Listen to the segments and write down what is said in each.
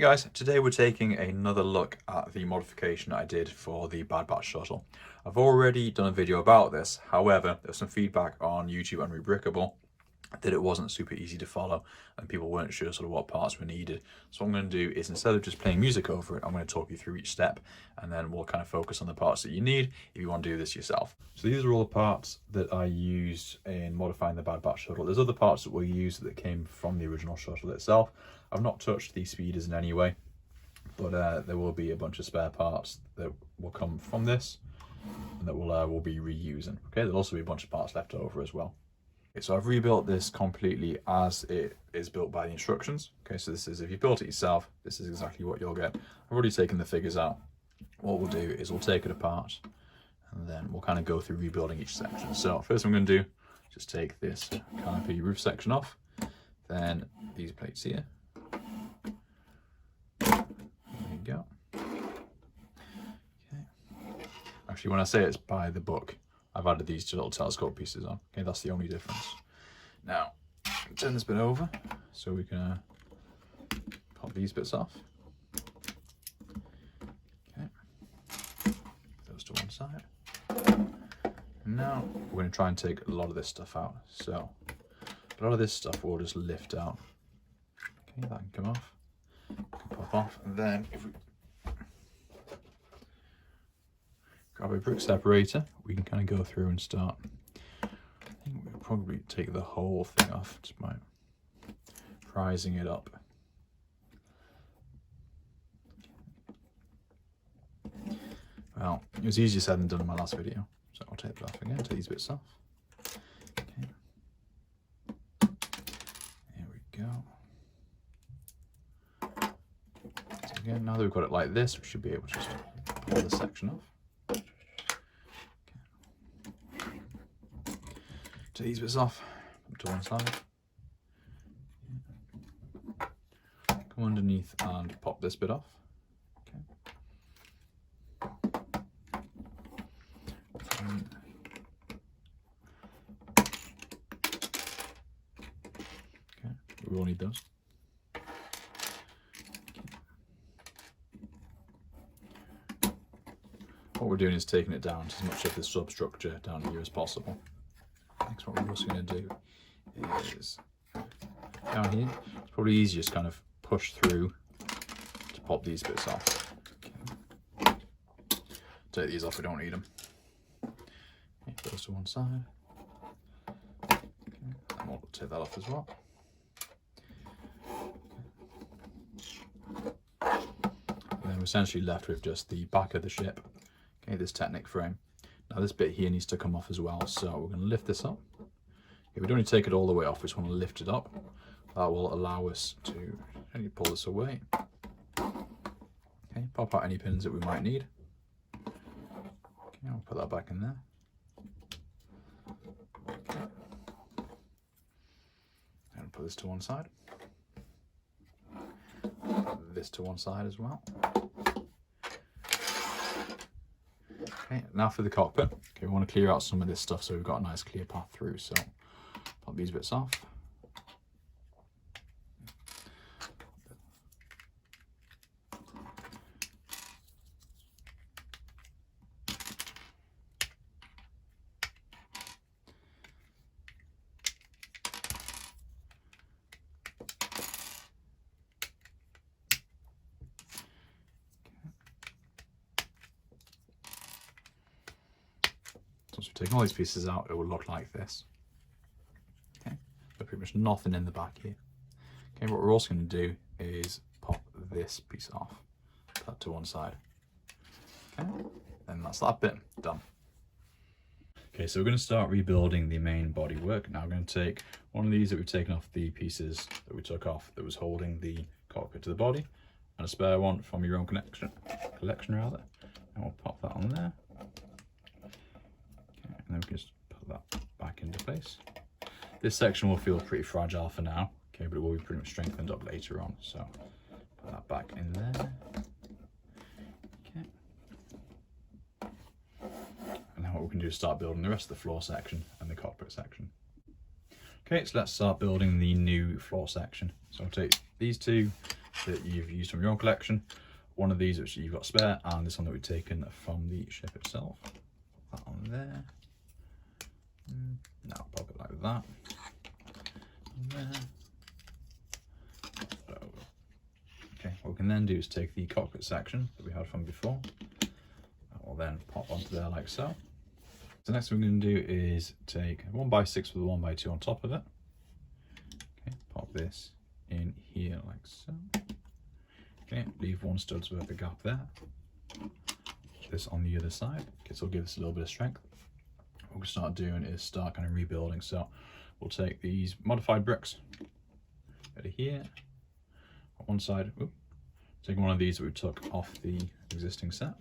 guys, today we're taking another look at the modification I did for the Bad Batch Shuttle. I've already done a video about this, however, there's some feedback on YouTube and Rebrickable that it wasn't super easy to follow and people weren't sure sort of what parts were needed. So what I'm going to do is, instead of just playing music over it, I'm going to talk you through each step and then we'll kind of focus on the parts that you need if you want to do this yourself. So these are all the parts that I used in modifying the Bad Batch Shuttle. There's other parts that were used that came from the original shuttle itself. I've not touched these speeders in any way, but there will be a bunch of spare parts that will come from this and that we'll be reusing. Okay, there'll also be a bunch of parts left over as well. Okay, so I've rebuilt this completely as it is built by the instructions. Okay, so this is, if you built it yourself, this is exactly what you'll get. I've already taken the figures out. What we'll do is we'll take it apart and then we'll kind of go through rebuilding each section. So first I'm going to do, just take this canopy roof section off, then these plates here. There you go. Okay. Actually, when I say it's by the book, I've added these two little telescope pieces on. Okay, that's the only difference. Now, turn this bit over so we can pop these bits off. Okay, those to one side. And now we're going to try and take a lot of this stuff out. So a lot of this stuff will just lift out. Okay, that can come off. Can pop off, and then if we grab a brick separator, we can kind of go through and start. I think we'll probably take the whole thing off just by prising it up. Well, it was easier said than done in my last video, so I'll take that off again, take these bits off. Okay. There we go. So again, now that we've got it like this, we should be able to just pull this section off. Take these bits off, put to one side. Come underneath and pop this bit off. Okay. Okay, we will need those. What we're doing is taking it down to as much of the substructure down here as possible. Next, what we're also going to do is down here, it's probably easier to kind of push through to pop these bits off. Okay. Take these off, we don't need them. Okay, those to one side. Okay. And we'll take that off as well. Okay. And then we're essentially left with just the back of the ship. Okay, this Technic frame. Now this bit here needs to come off as well, so we're going to lift this up. Okay, we don't need to take it all the way off, we just want to lift it up. That will allow us to pull this away. Okay, pop out any pins that we might need. Okay, I'll put that back in there. Okay. And put this to one side. Put this to one side as well. Okay, now for the cockpit. Okay, we want to clear out some of this stuff so we've got a nice clear path through. So pop these bits off. Once we've taken all these pieces out, it will look like this. Okay, so pretty much nothing in the back here. Okay, what we're also going to do is pop this piece off, put that to one side. Okay, and that's that bit done. Okay, so we're going to start rebuilding the main bodywork. Now we're going to take one of these that we've taken off the pieces that we took off that was holding the cockpit to the body, and a spare one from your own collection rather, and we'll pop that on there. And then we can just put that back into place. This section will feel pretty fragile for now, okay, but it will be pretty much strengthened up later on. So put that back in there. Okay. And now what we can do is start building the rest of the floor section and the cockpit section. Okay, so let's start building the new floor section. So I'll take these two that you've used from your own collection, one of these which you've got spare, and this one that we've taken from the ship itself. Put that on there. Now pop it like that. And there. Okay, what we can then do is take the cockpit section that we had from before. That will then pop onto there like so. So next thing we're going to do is take a 1x6 with a 1x2 on top of it. Okay, pop this in here like so. Okay, leave one stud's worth of gap there. Put this on the other side. Okay, so it'll give us a little bit of strength. What we'll start doing is start kind of rebuilding. So we'll take these modified bricks out of here. On one side, take one of these that we took off the existing set.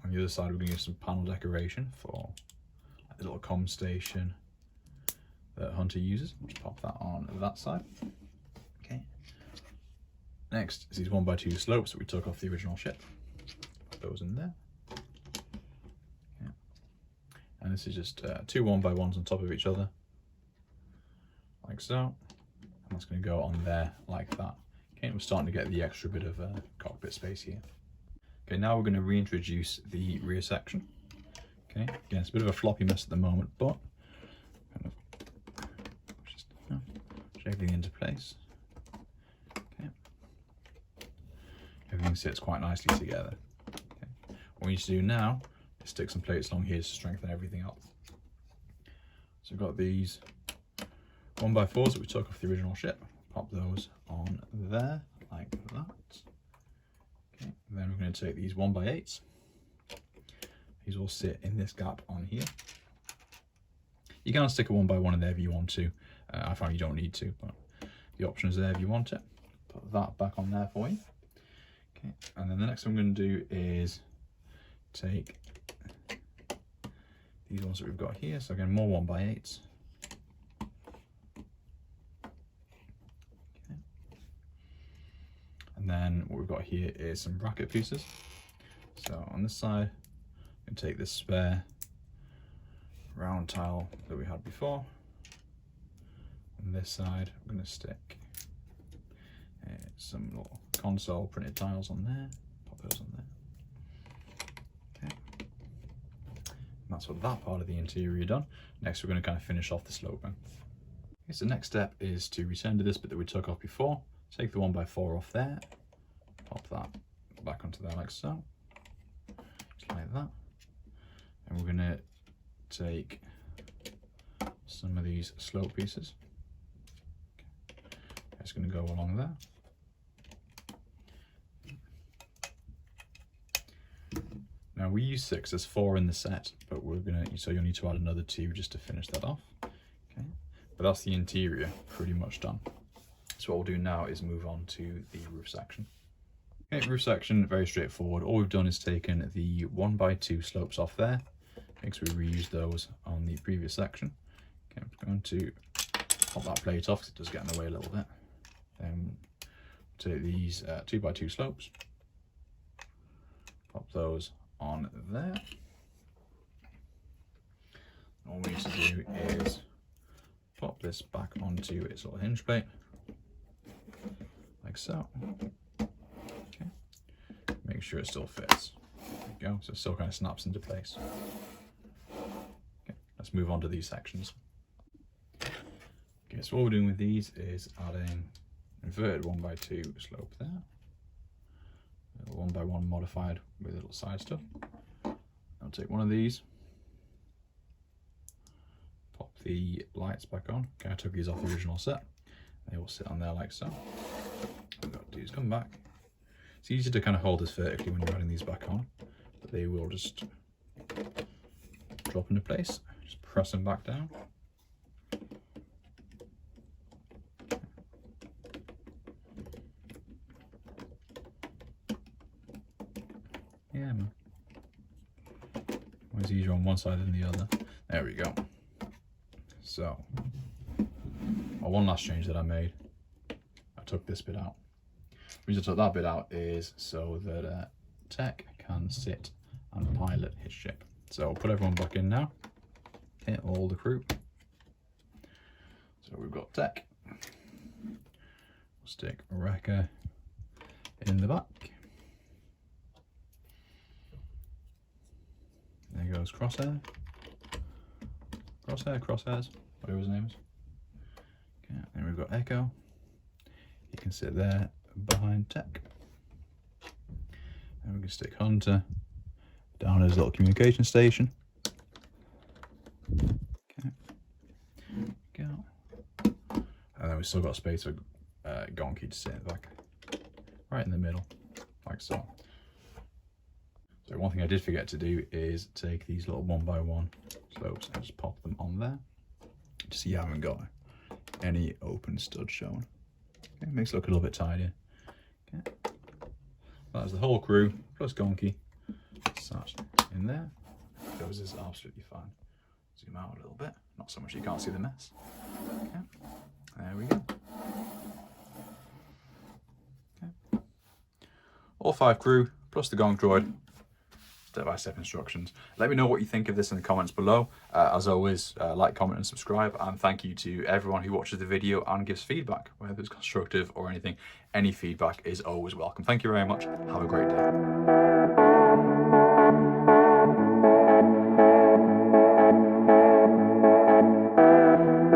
On the other side, we're going to use some panel decoration for a little comm station that Hunter uses. Just pop that on that side. Okay. Next is these 1x2 slopes that we took off the original ship. Put those in there. Okay. And this is just two 1x1s on top of each other, like so. And that's going to go on there like that. Okay, we're starting to get the extra bit of cockpit space here. Okay, now we're going to reintroduce the rear section. Okay, again, it's a bit of a floppy mess at the moment, but kind of just push everything into place. Okay, everything sits quite nicely together. Okay, what we need to do now is stick some plates along here to strengthen everything up. So we've got these 1x4s that we took off the original ship. Pop those on there like that. Okay, then we're going to take these 1x8s. These will sit in this gap on here. You can stick a 1x1 in there if you want to. I find you don't need to, but the option is there if you want it. Put that back on there for you. Okay, and then the next thing I'm going to do is take these ones that we've got here. So again, more 1x8s. And then what we've got here is some bracket pieces. So on this side, I'm going to take this spare round tile that we had before. On this side, I'm going to stick some little console printed tiles on there. Pop those on there. Okay. And that's what that part of the interior done. Next, we're going to kind of finish off the sloping. Okay, so the next step is to return to this bit that we took off before. Take the 1x4 off there, pop that back onto there like so, just like that. And we're going to take some of these slope pieces. Okay. It's going to go along there. Now we use 6, there's 4 in the set, but we're going to, so you'll need to add another 2 just to finish that off. Okay, but that's the interior pretty much done. So what we'll do now is move on to the roof section. Okay, roof section, very straightforward. All we've done is taken the 1x2 slopes off there, because we reused those on the previous section. Okay, I'm going to pop that plate off because it does get in the way a little bit. Then take these 2x2 slopes, pop those on there. All we need to do is pop this back onto its little hinge plate. Like so. Okay. Make sure it still fits. There we go. So it still kind of snaps into place. Okay. Let's move on to these sections. Okay. So what we're doing with these is adding inverted 1x2 slope there. A 1x1 modified with a little side stuff. I'll take one of these. Pop the lights back on. Okay. I took these off the original set. They will sit on there like so. What I've got to do is come back. It's easy to kind of hold this vertically when you're adding these back on, but they will just drop into place. Just press them back down. Yeah, man. Always easier on one side than the other. There we go. So, one last change that I made. I took this bit out. The reason I took that bit out is so that Tech can sit and pilot his ship. So I'll put everyone back in now. Okay, all the crew. So we've got Tech. We'll Stick wrecker in the back. There goes Crosshair. Crosshairs, whatever his name is. Okay, then we've got Echo. He can sit there behind Tech. And we can stick Hunter down his little communication station. Okay. Go. And then we've still got space for Gonky to sit in the back. Right in the middle, like so. So one thing I did forget to do is take these little 1x1 slopes and just pop them on there. Just so you haven't got any open studs shown. Okay, makes it look a little bit tidier. Okay. That's the whole crew, plus Gonky, sat in there. Those is absolutely fine. Zoom out a little bit, not so much you can't see the mess. Okay, there we go. Okay. All 5 crew, plus the Gong droid. Step-by-step instructions. Let me know what you think of this in the comments below. As always, like, comment and subscribe, and thank you to everyone who watches the video and gives feedback, whether it's constructive or anything. Any feedback is always welcome. Thank you very much. Have a great day.